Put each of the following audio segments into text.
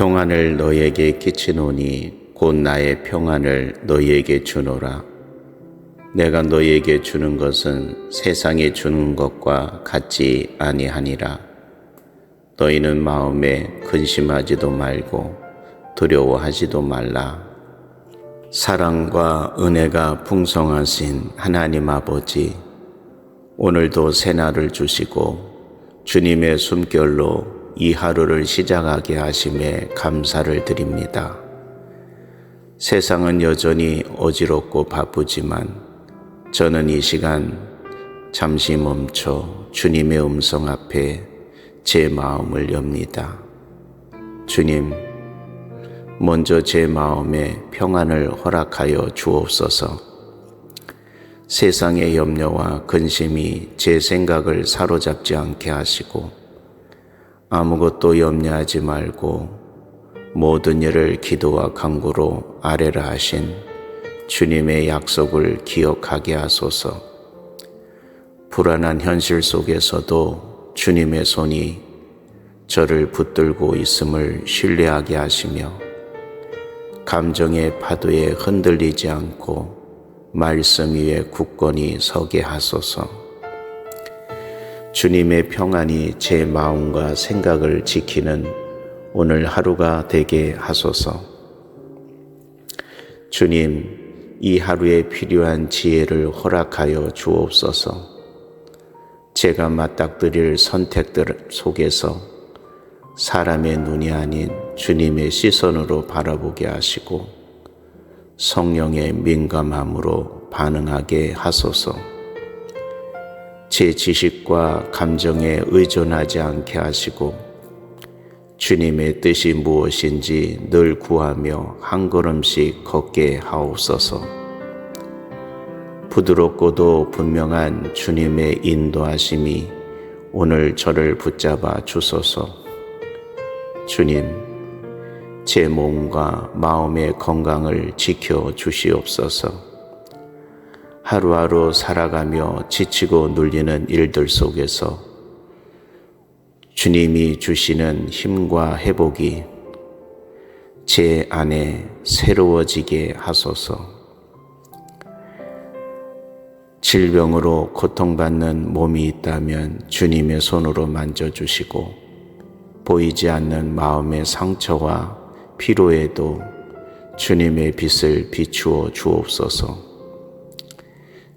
평안을 너희에게 끼치노니 곧 나의 평안을 너희에게 주노라. 내가 너희에게 주는 것은 세상에 주는 것과 같지 아니하니라. 너희는 마음에 근심하지도 말고 두려워하지도 말라. 사랑과 은혜가 풍성하신 하나님 아버지, 오늘도 새날을 주시고 주님의 숨결로 이 하루를 시작하게 하심에 감사를 드립니다. 세상은 여전히 어지럽고 바쁘지만 저는 이 시간 잠시 멈춰 주님의 음성 앞에 제 마음을 엽니다. 주님, 먼저 제 마음에 평안을 허락하여 주옵소서. 세상의 염려와 근심이 제 생각을 사로잡지 않게 하시고 아무것도 염려하지 말고 모든 일을 기도와 간구로 아뢰라 하신 주님의 약속을 기억하게 하소서. 불안한 현실 속에서도 주님의 손이 저를 붙들고 있음을 신뢰하게 하시며 감정의 파도에 흔들리지 않고 말씀 위에 굳건히 서게 하소서. 주님의 평안이 제 마음과 생각을 지키는 오늘 하루가 되게 하소서. 주님, 이 하루에 필요한 지혜를 허락하여 주옵소서. 제가 맞닥뜨릴 선택들 속에서 사람의 눈이 아닌 주님의 시선으로 바라보게 하시고 성령의 민감함으로 반응하게 하소서. 제 지식과 감정에 의존하지 않게 하시고 주님의 뜻이 무엇인지 늘 구하며 한 걸음씩 걷게 하옵소서. 부드럽고도 분명한 주님의 인도하심이 오늘 저를 붙잡아 주소서. 주님, 제 몸과 마음의 건강을 지켜 주시옵소서. 하루하루 살아가며 지치고 눌리는 일들 속에서 주님이 주시는 힘과 회복이 제 안에 새로워지게 하소서. 질병으로 고통받는 몸이 있다면 주님의 손으로 만져주시고 보이지 않는 마음의 상처와 피로에도 주님의 빛을 비추어 주옵소서.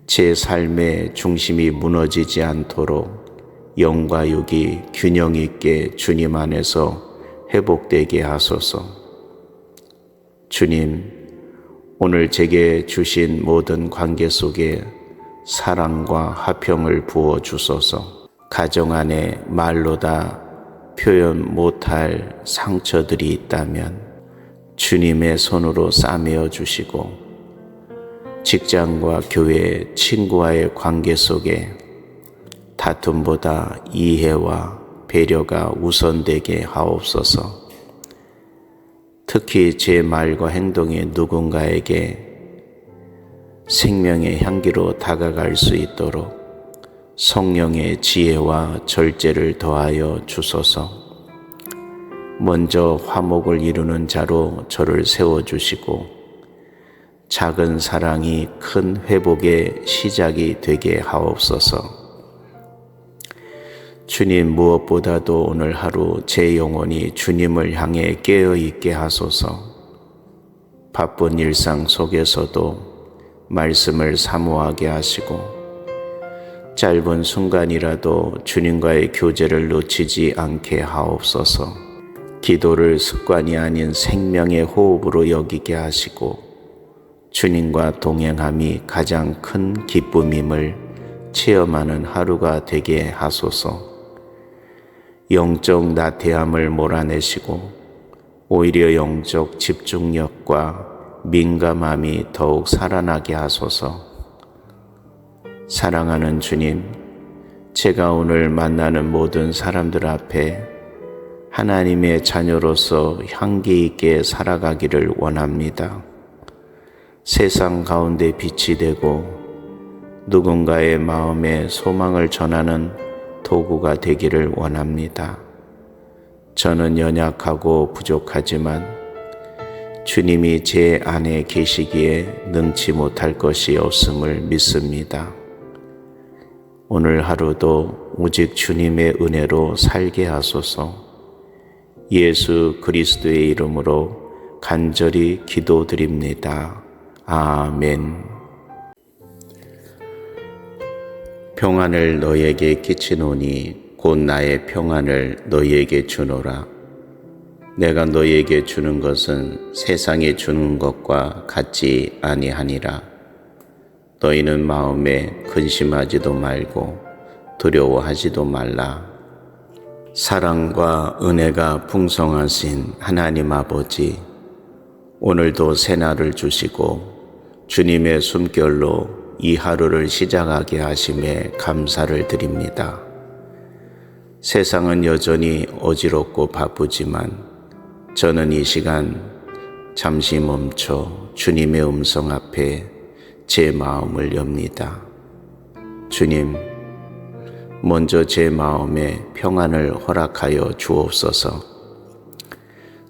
제 삶의 중심이 무너지지 않도록 영과 육이 균형 있게 주님 안에서 회복되게 하소서. 주님, 오늘 제게 주신 모든 관계 속에 사랑과 화평을 부어 주소서. 가정 안에 말로 다 표현 못할 상처들이 있다면 주님의 손으로 싸매어 주시고 직장과 교회, 친구와의 관계 속에 다툼보다 이해와 배려가 우선되게 하옵소서. 특히 제 말과 행동이 누군가에게 생명의 향기로 다가갈 수 있도록 성령의 지혜와 절제를 더하여 주소서. 먼저 화목을 이루는 자로 저를 세워주시고 작은 사랑이 큰 회복의 시작이 되게 하옵소서. 주님, 무엇보다도 오늘 하루 제 영혼이 주님을 향해 깨어있게 하소서. 바쁜 일상 속에서도 말씀을 사모하게 하시고 짧은 순간이라도 주님과의 교제를 놓치지 않게 하옵소서. 기도를 습관이 아닌 생명의 호흡으로 여기게 하시고 주님과 동행함이 가장 큰 기쁨임을 체험하는 하루가 되게 하소서. 영적 나태함을 몰아내시고 오히려 영적 집중력과 민감함이 더욱 살아나게 하소서. 사랑하는 주님, 제가 오늘 만나는 모든 사람들 앞에 하나님의 자녀로서 향기 있게 살아가기를 원합니다. 세상 가운데 빛이 되고 누군가의 마음에 소망을 전하는 도구가 되기를 원합니다. 저는 연약하고 부족하지만 주님이 제 안에 계시기에 능치 못할 것이 없음을 믿습니다. 오늘 하루도 오직 주님의 은혜로 살게 하소서. 예수 그리스도의 이름으로 간절히 기도드립니다. 아멘. 평안을 너희에게 끼치노니 곧 나의 평안을 너희에게 주노라. 내가 너희에게 주는 것은 세상에 주는 것과 같지 아니하니라. 너희는 마음에 근심하지도 말고 두려워하지도 말라. 사랑과 은혜가 풍성하신 하나님 아버지, 오늘도 새날을 주시고 주님의 숨결로 이 하루를 시작하게 하심에 감사를 드립니다. 세상은 여전히 어지럽고 바쁘지만 저는 이 시간 잠시 멈춰 주님의 음성 앞에 제 마음을 엽니다. 주님, 먼저 제 마음에 평안을 허락하여 주옵소서.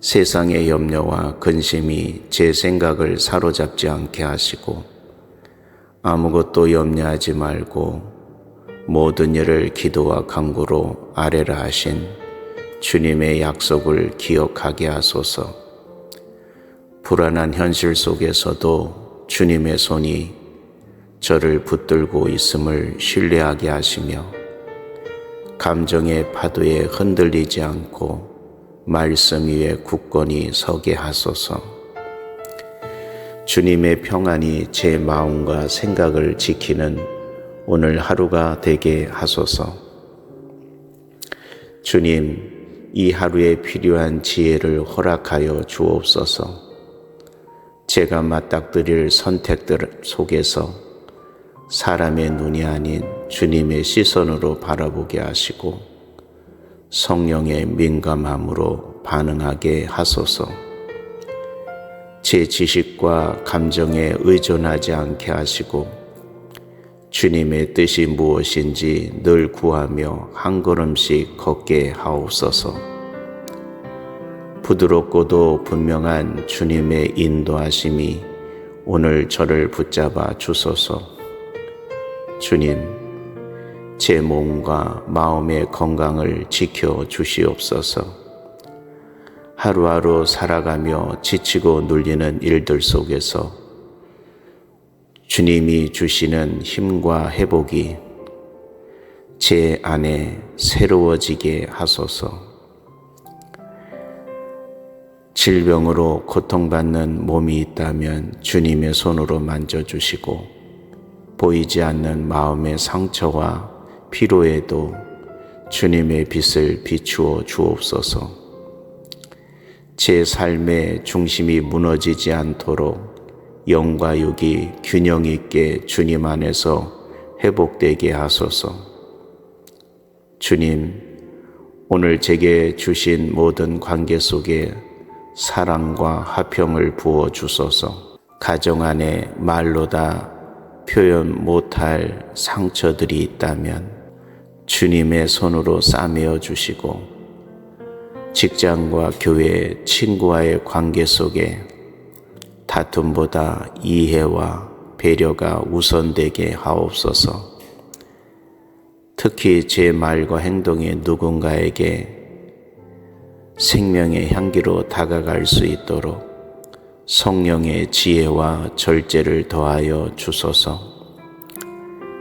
세상의 염려와 근심이 제 생각을 사로잡지 않게 하시고 아무것도 염려하지 말고 모든 일을 기도와 간구로 아뢰라 하신 주님의 약속을 기억하게 하소서. 불안한 현실 속에서도 주님의 손이 저를 붙들고 있음을 신뢰하게 하시며 감정의 파도에 흔들리지 않고 말씀 위에 굳건히 서게 하소서. 주님의 평안이 제 마음과 생각을 지키는 오늘 하루가 되게 하소서. 주님, 이 하루에 필요한 지혜를 허락하여 주옵소서. 제가 맞닥뜨릴 선택들 속에서 사람의 눈이 아닌 주님의 시선으로 바라보게 하시고 성령의 민감함으로 반응하게 하소서. 제 지식과 감정에 의존하지 않게 하시고 주님의 뜻이 무엇인지 늘 구하며 한 걸음씩 걷게 하옵소서. 부드럽고도 분명한 주님의 인도하심이 오늘 저를 붙잡아 주소서. 주님, 제 몸과 마음의 건강을 지켜 주시옵소서. 하루하루 살아가며 지치고 눌리는 일들 속에서 주님이 주시는 힘과 회복이 제 안에 새로워지게 하소서. 질병으로 고통받는 몸이 있다면 주님의 손으로 만져주시고 보이지 않는 마음의 상처와 피로에도 주님의 빛을 비추어 주옵소서. 제 삶의 중심이 무너지지 않도록 영과 육이 균형 있게 주님 안에서 회복되게 하소서. 주님, 오늘 제게 주신 모든 관계 속에 사랑과 화평을 부어 주소서. 가정 안에 말로 다 표현 못할 상처들이 있다면 주님의 손으로 싸매어 주시고 직장과 교회, 친구와의 관계 속에 다툼보다 이해와 배려가 우선되게 하옵소서. 특히 제 말과 행동이 누군가에게 생명의 향기로 다가갈 수 있도록 성령의 지혜와 절제를 더하여 주소서.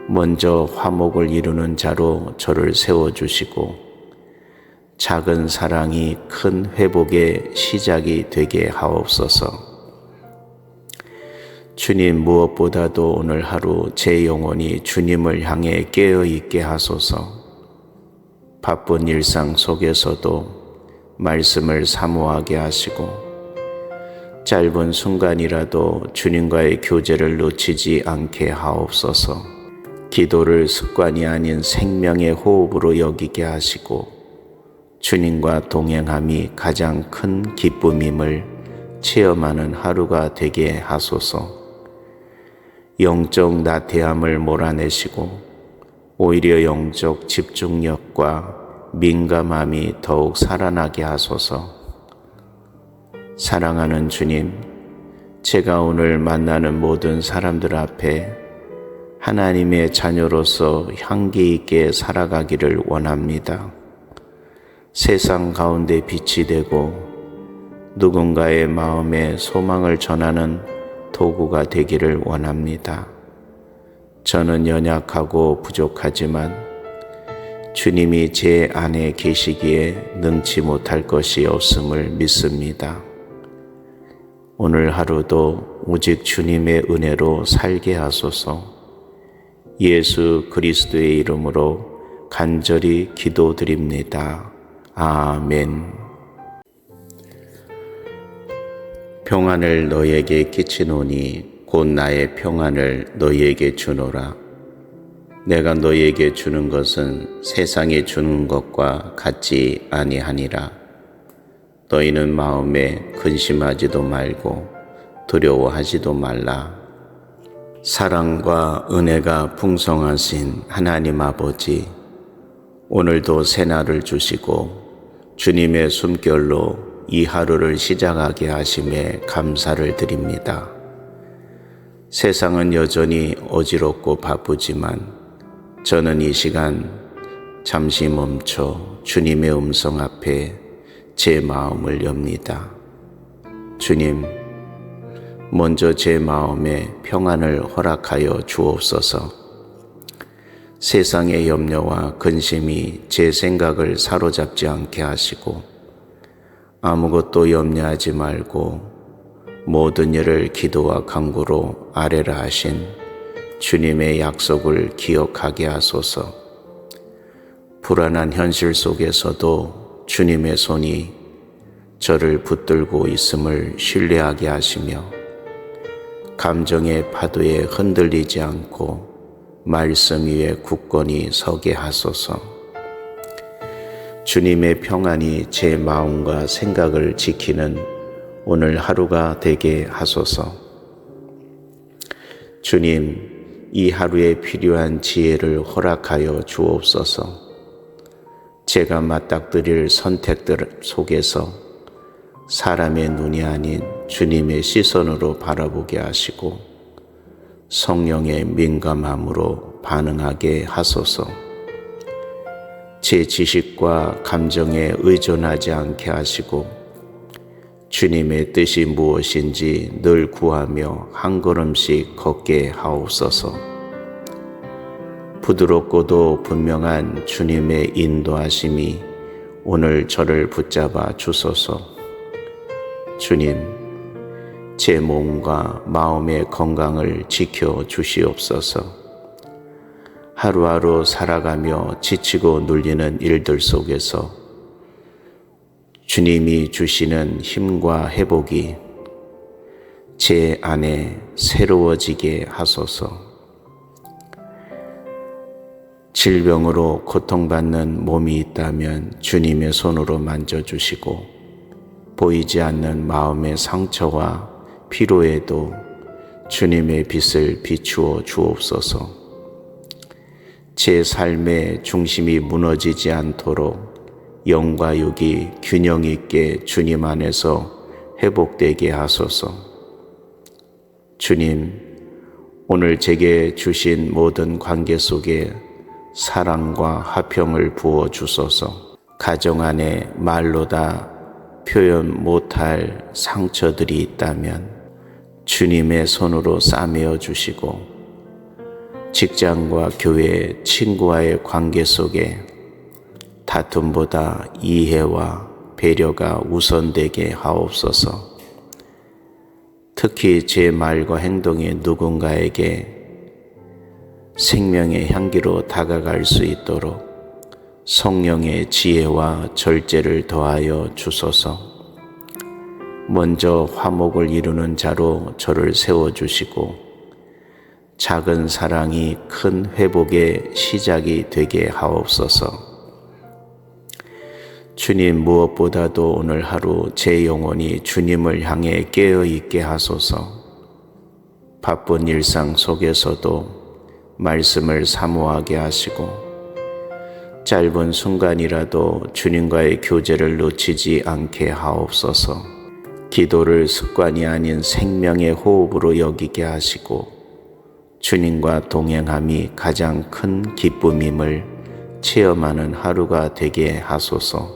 먼저 화목을 이루는 자로 저를 세워주시고 작은 사랑이 큰 회복의 시작이 되게 하옵소서. 주님, 무엇보다도 오늘 하루 제 영혼이 주님을 향해 깨어있게 하소서. 바쁜 일상 속에서도 말씀을 사모하게 하시고 짧은 순간이라도 주님과의 교제를 놓치지 않게 하옵소서. 기도를 습관이 아닌 생명의 호흡으로 여기게 하시고 주님과 동행함이 가장 큰 기쁨임을 체험하는 하루가 되게 하소서. 영적 나태함을 몰아내시고 오히려 영적 집중력과 민감함이 더욱 살아나게 하소서. 사랑하는 주님, 제가 오늘 만나는 모든 사람들 앞에 하나님의 자녀로서 향기 있게 살아가기를 원합니다. 세상 가운데 빛이 되고 누군가의 마음에 소망을 전하는 도구가 되기를 원합니다. 저는 연약하고 부족하지만 주님이 제 안에 계시기에 능치 못할 것이 없음을 믿습니다. 오늘 하루도 오직 주님의 은혜로 살게 하소서. 예수 그리스도의 이름으로 간절히 기도드립니다. 아멘. 평안을 너에게 끼치노니 곧 나의 평안을 너희에게 주노라. 내가 너희에게 주는 것은 세상에 주는 것과 같지 아니하니라. 너희는 마음에 근심하지도 말고 두려워하지도 말라. 사랑과 은혜가 풍성하신 하나님 아버지, 오늘도 새날을 주시고 주님의 숨결로 이 하루를 시작하게 하심에 감사를 드립니다. 세상은 여전히 어지럽고 바쁘지만 저는 이 시간 잠시 멈춰 주님의 음성 앞에 제 마음을 엽니다. 주님, 먼저 제 마음에 평안을 허락하여 주옵소서. 세상의 염려와 근심이 제 생각을 사로잡지 않게 하시고 아무것도 염려하지 말고 모든 일을 기도와 간구로 아뢰라 하신 주님의 약속을 기억하게 하소서. 불안한 현실 속에서도 주님의 손이 저를 붙들고 있음을 신뢰하게 하시며 감정의 파도에 흔들리지 않고 말씀 위에 굳건히 서게 하소서. 주님의 평안이 제 마음과 생각을 지키는 오늘 하루가 되게 하소서. 주님, 이 하루에 필요한 지혜를 허락하여 주옵소서. 제가 맞닥뜨릴 선택들 속에서 사람의 눈이 아닌 주님의 시선으로 바라보게 하시고 성령의 민감함으로 반응하게 하소서. 제 지식과 감정에 의존하지 않게 하시고 주님의 뜻이 무엇인지 늘 구하며 한 걸음씩 걷게 하옵소서. 부드럽고도 분명한 주님의 인도하심이 오늘 저를 붙잡아 주소서. 주님, 제 몸과 마음의 건강을 지켜 주시옵소서. 하루하루 살아가며 지치고 눌리는 일들 속에서 주님이 주시는 힘과 회복이 제 안에 새로워지게 하소서. 질병으로 고통받는 몸이 있다면 주님의 손으로 만져주시고 보이지 않는 마음의 상처와 피로에도 주님의 빛을 비추어 주옵소서. 제 삶의 중심이 무너지지 않도록 영과 육이 균형 있게 주님 안에서 회복되게 하소서. 주님, 오늘 제게 주신 모든 관계 속에 사랑과 화평을 부어 주소서. 가정 안에 말로 다 표현 못할 상처들이 있다면 주님의 손으로 싸매어 주시고 직장과 교회, 친구와의 관계 속에 다툼보다 이해와 배려가 우선되게 하옵소서. 특히 제 말과 행동이 누군가에게 생명의 향기로 다가갈 수 있도록 성령의 지혜와 절제를 더하여 주소서. 먼저 화목을 이루는 자로 저를 세워주시고 작은 사랑이 큰 회복의 시작이 되게 하옵소서. 주님, 무엇보다도 오늘 하루 제 영혼이 주님을 향해 깨어있게 하소서. 바쁜 일상 속에서도 말씀을 사모하게 하시고 짧은 순간이라도 주님과의 교제를 놓치지 않게 하옵소서. 기도를 습관이 아닌 생명의 호흡으로 여기게 하시고 주님과 동행함이 가장 큰 기쁨임을 체험하는 하루가 되게 하소서.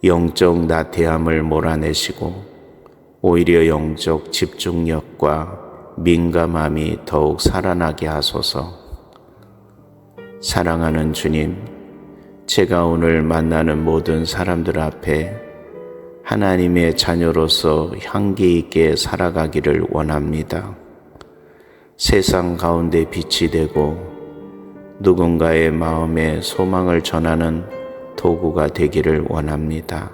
영적 나태함을 몰아내시고 오히려 영적 집중력과 민감함이 더욱 살아나게 하소서. 사랑하는 주님, 제가 오늘 만나는 모든 사람들 앞에 하나님의 자녀로서 향기 있게 살아가기를 원합니다. 세상 가운데 빛이 되고 누군가의 마음에 소망을 전하는 도구가 되기를 원합니다.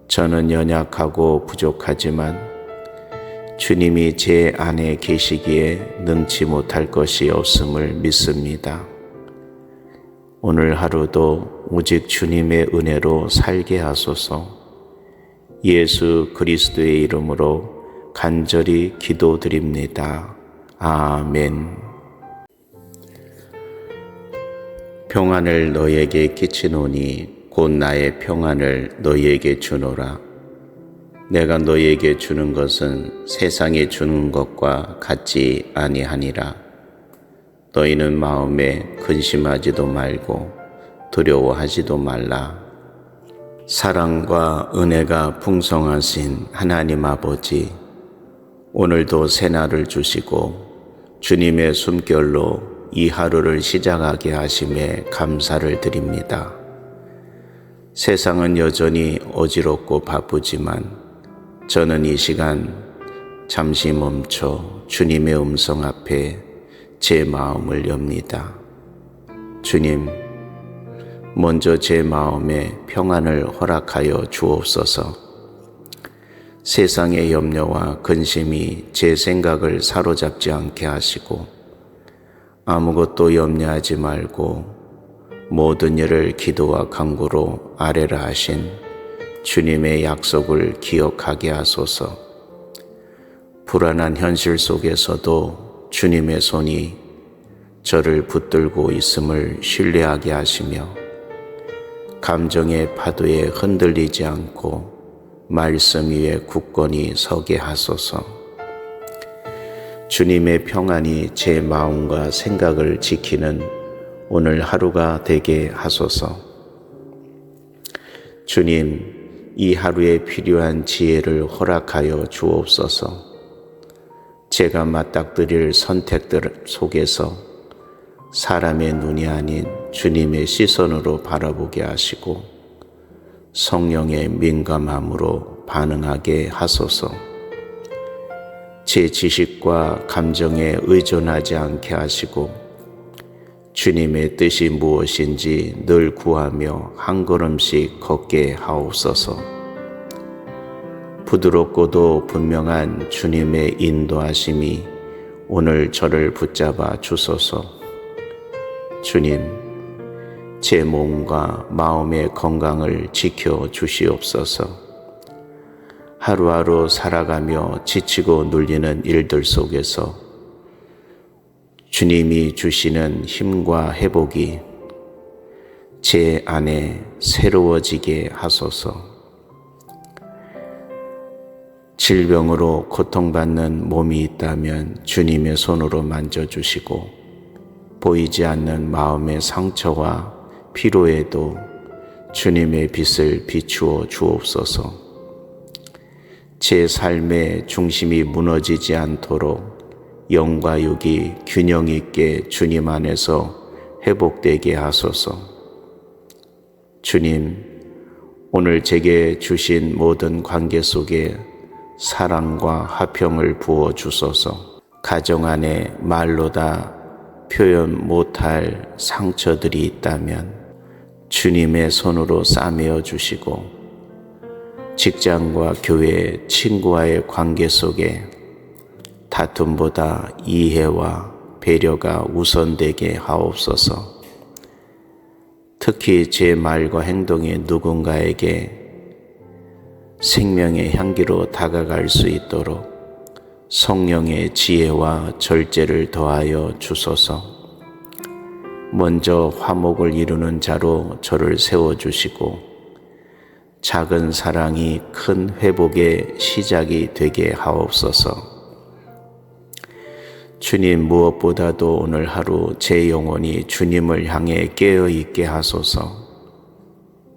저는 연약하고 부족하지만 주님이 제 안에 계시기에 능치 못할 것이 없음을 믿습니다. 오늘 하루도 오직 주님의 은혜로 살게 하소서. 예수 그리스도의 이름으로 간절히 기도드립니다. 아멘. 평안을 너희에게 끼치노니 곧 나의 평안을 너희에게 주노라. 내가 너희에게 주는 것은 세상에 주는 것과 같지 아니하니라. 너희는 마음에 근심하지도 말고 두려워하지도 말라. 사랑과 은혜가 풍성하신 하나님 아버지, 오늘도 새날을 주시고 주님의 숨결로 이 하루를 시작하게 하심에 감사를 드립니다. 세상은 여전히 어지럽고 바쁘지만 저는 이 시간 잠시 멈춰 주님의 음성 앞에 제 마음을 엽니다. 주님, 먼저 제 마음에 평안을 허락하여 주옵소서. 세상의 염려와 근심이 제 생각을 사로잡지 않게 하시고 아무것도 염려하지 말고 모든 일을 기도와 간구로 아뢰라 하신 주님의 약속을 기억하게 하소서. 불안한 현실 속에서도 주님의 손이 저를 붙들고 있음을 신뢰하게 하시며 감정의 파도에 흔들리지 않고 말씀 위에 굳건히 서게 하소서. 주님의 평안이 제 마음과 생각을 지키는 오늘 하루가 되게 하소서. 주님, 이 하루에 필요한 지혜를 허락하여 주옵소서. 제가 맞닥뜨릴 선택들 속에서 사람의 눈이 아닌 주님의 시선으로 바라보게 하시고 성령의 민감함으로 반응하게 하소서. 제 지식과 감정에 의존하지 않게 하시고 주님의 뜻이 무엇인지 늘 구하며 한 걸음씩 걷게 하옵소서. 부드럽고도 분명한 주님의 인도하심이 오늘 저를 붙잡아 주소서. 주님, 제 몸과 마음의 건강을 지켜 주시옵소서. 하루하루 살아가며 지치고 눌리는 일들 속에서 주님이 주시는 힘과 회복이 제 안에 새로워지게 하소서. 질병으로 고통받는 몸이 있다면 주님의 손으로 만져주시고 보이지 않는 마음의 상처와 피로에도 주님의 빛을 비추어 주옵소서. 제 삶의 중심이 무너지지 않도록 영과 육이 균형 있게 주님 안에서 회복되게 하소서. 주님, 오늘 제게 주신 모든 관계 속에 사랑과 화평을 부어 주소서. 가정 안에 말로 다 표현 못할 상처들이 있다면 주님의 손으로 싸매어 주시고 직장과 교회, 친구와의 관계 속에 다툼보다 이해와 배려가 우선되게 하옵소서. 특히 제 말과 행동이 누군가에게 생명의 향기로 다가갈 수 있도록 성령의 지혜와 절제를 더하여 주소서. 먼저 화목을 이루는 자로 저를 세워주시고 작은 사랑이 큰 회복의 시작이 되게 하옵소서. 주님, 무엇보다도 오늘 하루 제 영혼이 주님을 향해 깨어있게 하소서.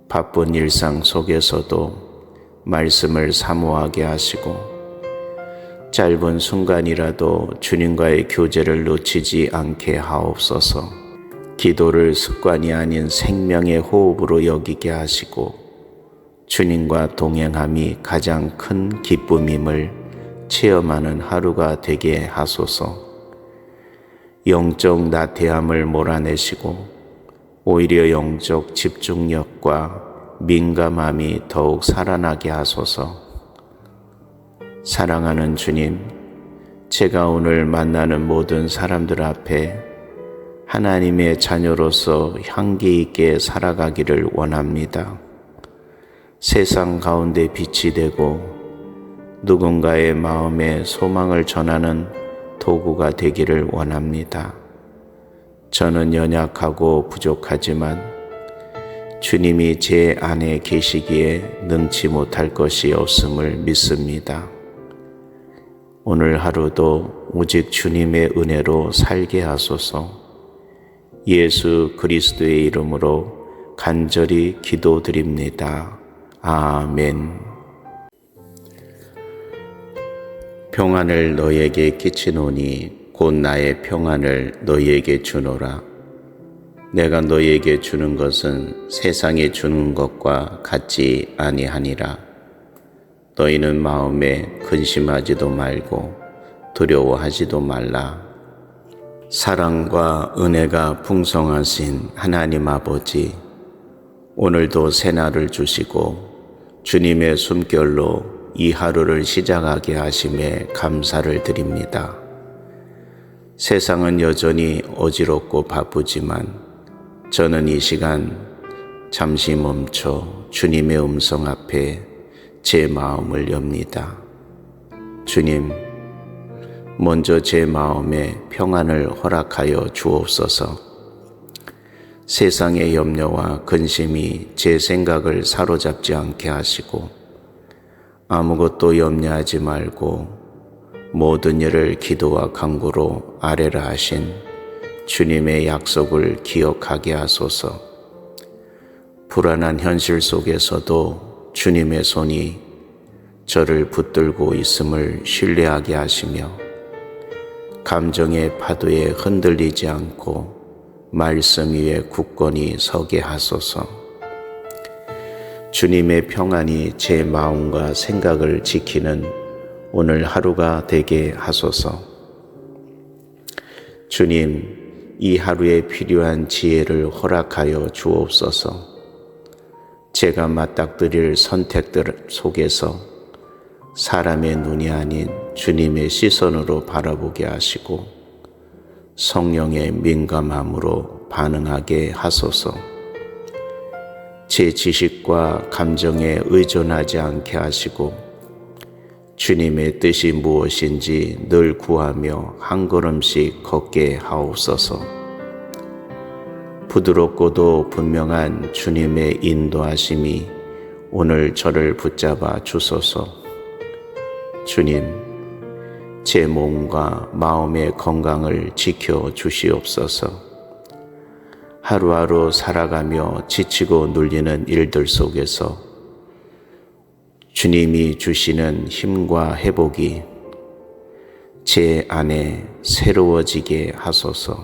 바쁜 일상 속에서도 말씀을 사모하게 하시고 짧은 순간이라도 주님과의 교제를 놓치지 않게 하옵소서. 기도를 습관이 아닌 생명의 호흡으로 여기게 하시고 주님과 동행함이 가장 큰 기쁨임을 체험하는 하루가 되게 하소서. 영적 나태함을 몰아내시고 오히려 영적 집중력과 민감함이 더욱 살아나게 하소서. 사랑하는 주님, 제가 오늘 만나는 모든 사람들 앞에 하나님의 자녀로서 향기 있게 살아가기를 원합니다. 세상 가운데 빛이 되고 누군가의 마음에 소망을 전하는 도구가 되기를 원합니다. 저는 연약하고 부족하지만 주님이 제 안에 계시기에 능치 못할 것이 없음을 믿습니다. 오늘 하루도 오직 주님의 은혜로 살게 하소서. 예수 그리스도의 이름으로 간절히 기도드립니다. 아멘. 평안을 너희에게 끼치노니 곧 나의 평안을 너희에게 주노라. 내가 너희에게 주는 것은 세상에 주는 것과 같지 아니하니라. 너희는 마음에 근심하지도 말고 두려워하지도 말라. 사랑과 은혜가 풍성하신 하나님 아버지, 오늘도 새날을 주시고 주님의 숨결로 이 하루를 시작하게 하심에 감사를 드립니다. 세상은 여전히 어지럽고 바쁘지만 저는 이 시간 잠시 멈춰 주님의 음성 앞에 제 마음을 엽니다. 주님, 먼저 제 마음에 평안을 허락하여 주옵소서. 세상의 염려와 근심이 제 생각을 사로잡지 않게 하시고 아무것도 염려하지 말고 모든 일을 기도와 간구로 아뢰라 하신 주님의 약속을 기억하게 하소서. 불안한 현실 속에서도 주님의 손이 저를 붙들고 있음을 신뢰하게 하시며 감정의 파도에 흔들리지 않고 말씀 위에 굳건히 서게 하소서. 주님의 평안이 제 마음과 생각을 지키는 오늘 하루가 되게 하소서. 주님, 이 하루에 필요한 지혜를 허락하여 주옵소서. 제가 맞닥뜨릴 선택들 속에서 사람의 눈이 아닌 주님의 시선으로 바라보게 하시고 성령의 민감함으로 반응하게 하소서. 제 지식과 감정에 의존하지 않게 하시고 주님의 뜻이 무엇인지 늘 구하며 한 걸음씩 걷게 하옵소서. 부드럽고도 분명한 주님의 인도하심이 오늘 저를 붙잡아 주소서. 주님, 제 몸과 마음의 건강을 지켜 주시옵소서. 하루하루 살아가며 지치고 눌리는 일들 속에서 주님이 주시는 힘과 회복이 제 안에 새로워지게 하소서.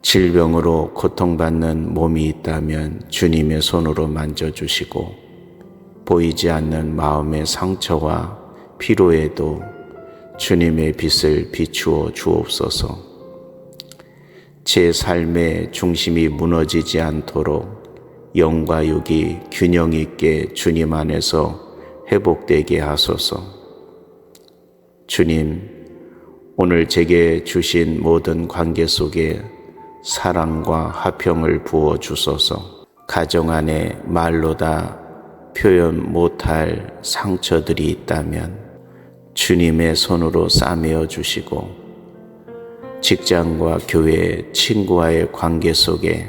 질병으로 고통받는 몸이 있다면 주님의 손으로 만져주시고 보이지 않는 마음의 상처와 피로에도 주님의 빛을 비추어 주옵소서. 제 삶의 중심이 무너지지 않도록 영과 육이 균형 있게 주님 안에서 회복되게 하소서. 주님, 오늘 제게 주신 모든 관계 속에 사랑과 화평을 부어 주소서. 가정 안에 말로 다 표현 못할 상처들이 있다면 주님의 손으로 싸매어 주시고 직장과 교회, 친구와의 관계 속에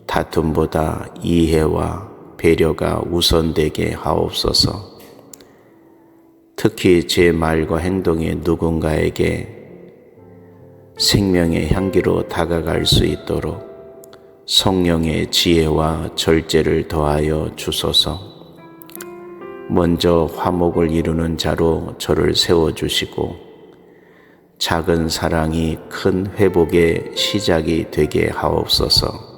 다툼보다 이해와 배려가 우선되게 하옵소서. 특히 제 말과 행동이 누군가에게 생명의 향기로 다가갈 수 있도록 성령의 지혜와 절제를 더하여 주소서. 먼저 화목을 이루는 자로 저를 세워주시고 작은 사랑이 큰 회복의 시작이 되게 하옵소서.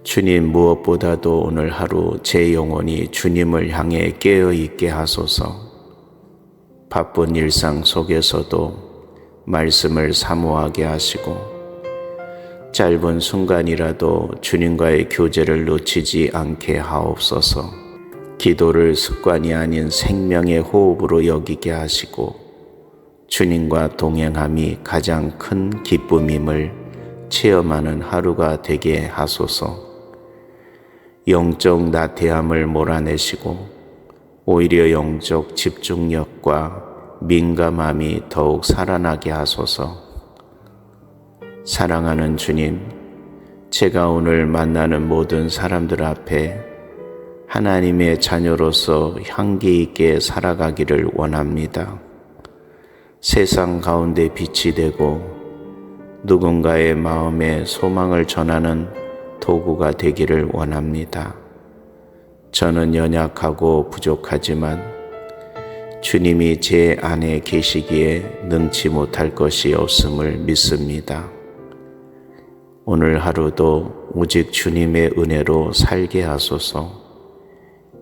주님, 무엇보다도 오늘 하루 제 영혼이 주님을 향해 깨어있게 하소서. 바쁜 일상 속에서도 말씀을 사모하게 하시고 짧은 순간이라도 주님과의 교제를 놓치지 않게 하옵소서. 기도를 습관이 아닌 생명의 호흡으로 여기게 하시고 주님과 동행함이 가장 큰 기쁨임을 체험하는 하루가 되게 하소서. 영적 나태함을 몰아내시고 오히려 영적 집중력과 민감함이 더욱 살아나게 하소서. 사랑하는 주님, 제가 오늘 만나는 모든 사람들 앞에 하나님의 자녀로서 향기 있게 살아가기를 원합니다. 세상 가운데 빛이 되고 누군가의 마음에 소망을 전하는 도구가 되기를 원합니다. 저는 연약하고 부족하지만 주님이 제 안에 계시기에 능치 못할 것이 없음을 믿습니다. 오늘 하루도 오직 주님의 은혜로 살게 하소서.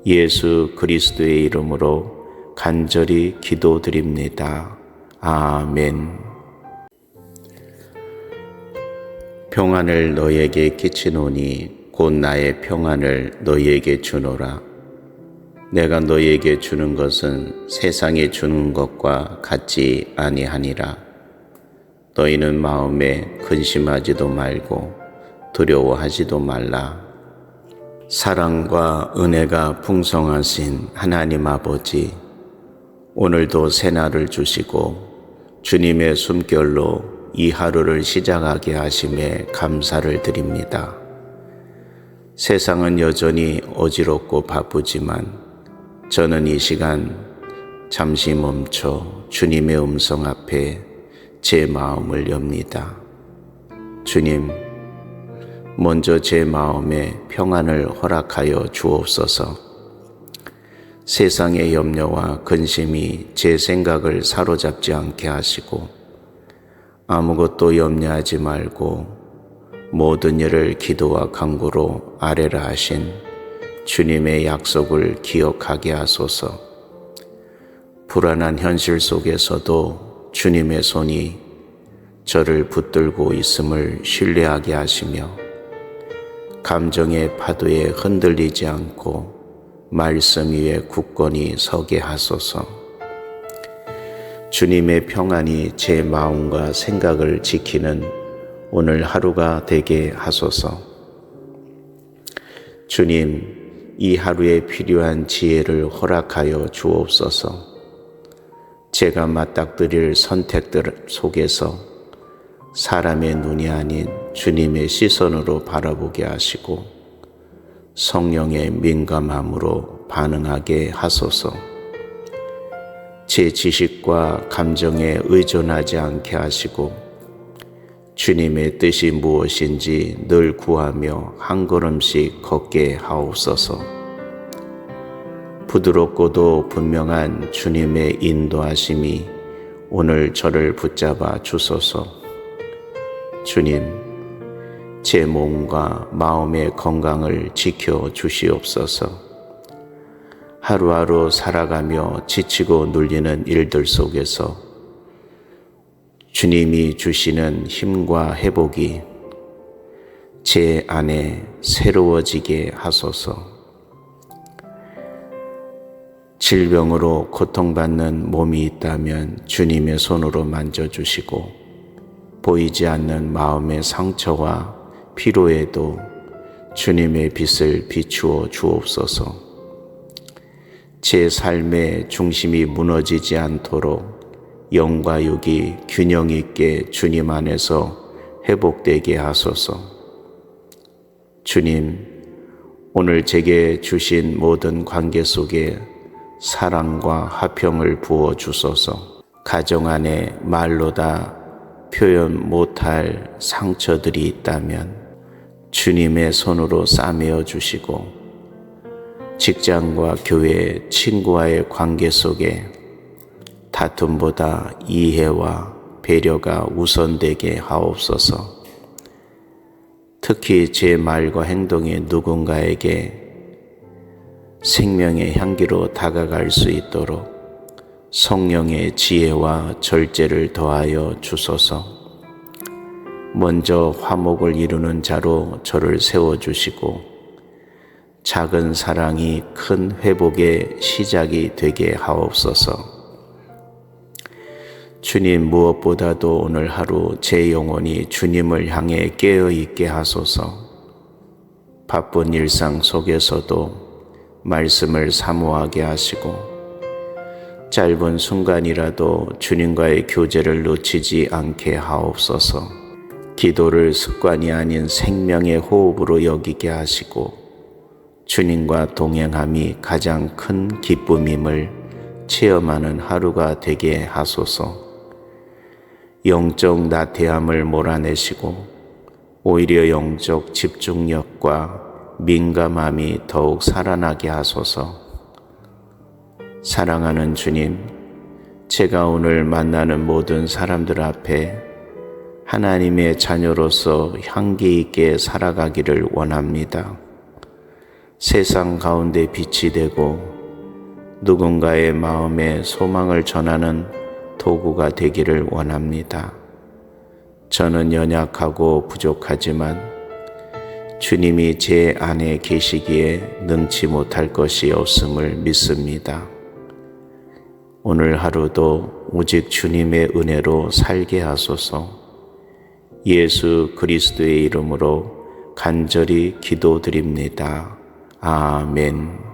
예수 그리스도의 이름으로 간절히 기도드립니다. 아멘. 평안을 너희에게 끼치노니 곧 나의 평안을 너희에게 주노라. 내가 너희에게 주는 것은 세상에 주는 것과 같지 아니하니라. 너희는 마음에 근심하지도 말고 두려워하지도 말라. 사랑과 은혜가 풍성하신 하나님 아버지, 오늘도 새날을 주시고 주님의 숨결로 이 하루를 시작하게 하심에 감사를 드립니다. 세상은 여전히 어지럽고 바쁘지만 저는 이 시간 잠시 멈춰 주님의 음성 앞에 제 마음을 엽니다. 주님, 먼저 제 마음에 평안을 허락하여 주옵소서. 세상의 염려와 근심이 제 생각을 사로잡지 않게 하시고 아무것도 염려하지 말고 모든 일을 기도와 간구로 아뢰라 하신 주님의 약속을 기억하게 하소서. 불안한 현실 속에서도 주님의 손이 저를 붙들고 있음을 신뢰하게 하시며 감정의 파도에 흔들리지 않고 말씀 위에 굳건히 서게 하소서. 주님의 평안이 제 마음과 생각을 지키는 오늘 하루가 되게 하소서. 주님, 이 하루에 필요한 지혜를 허락하여 주옵소서. 제가 맞닥뜨릴 선택들 속에서 사람의 눈이 아닌 주님의 시선으로 바라보게 하시고 성령의 민감함으로 반응하게 하소서. 제 지식과 감정에 의존하지 않게 하시고 주님의 뜻이 무엇인지 늘 구하며 한 걸음씩 걷게 하옵소서. 부드럽고도 분명한 주님의 인도하심이 오늘 저를 붙잡아 주소서. 주님, 제 몸과 마음의 건강을 지켜 주시옵소서. 하루하루 살아가며 지치고 눌리는 일들 속에서 주님이 주시는 힘과 회복이 제 안에 새로워지게 하소서. 질병으로 고통받는 몸이 있다면 주님의 손으로 만져주시고 보이지 않는 마음의 상처와 피로에도 주님의 빛을 비추어 주옵소서. 제 삶의 중심이 무너지지 않도록 영과 육이 균형 있게 주님 안에서 회복되게 하소서. 주님, 오늘 제게 주신 모든 관계 속에 사랑과 화평을 부어 주소서. 가정 안에 말로 다 표현 못할 상처들이 있다면 주님의 손으로 싸매어 주시고, 직장과 교회, 친구와의 관계 속에 다툼보다 이해와 배려가 우선되게 하옵소서. 특히 제 말과 행동이 누군가에게 생명의 향기로 다가갈 수 있도록 성령의 지혜와 절제를 더하여 주소서. 먼저 화목을 이루는 자로 저를 세워주시고 작은 사랑이 큰 회복의 시작이 되게 하옵소서. 주님, 무엇보다도 오늘 하루 제 영혼이 주님을 향해 깨어있게 하소서. 바쁜 일상 속에서도 말씀을 사모하게 하시고 짧은 순간이라도 주님과의 교제를 놓치지 않게 하옵소서. 기도를 습관이 아닌 생명의 호흡으로 여기게 하시고 주님과 동행함이 가장 큰 기쁨임을 체험하는 하루가 되게 하소서. 영적 나태함을 몰아내시고 오히려 영적 집중력과 민감함이 더욱 살아나게 하소서. 사랑하는 주님, 제가 오늘 만나는 모든 사람들 앞에 하나님의 자녀로서 향기 있게 살아가기를 원합니다. 세상 가운데 빛이 되고 누군가의 마음에 소망을 전하는 도구가 되기를 원합니다. 저는 연약하고 부족하지만 주님이 제 안에 계시기에 능치 못할 것이 없음을 믿습니다. 오늘 하루도 오직 주님의 은혜로 살게 하소서. 예수 그리스도의 이름으로 간절히 기도드립니다. 아멘.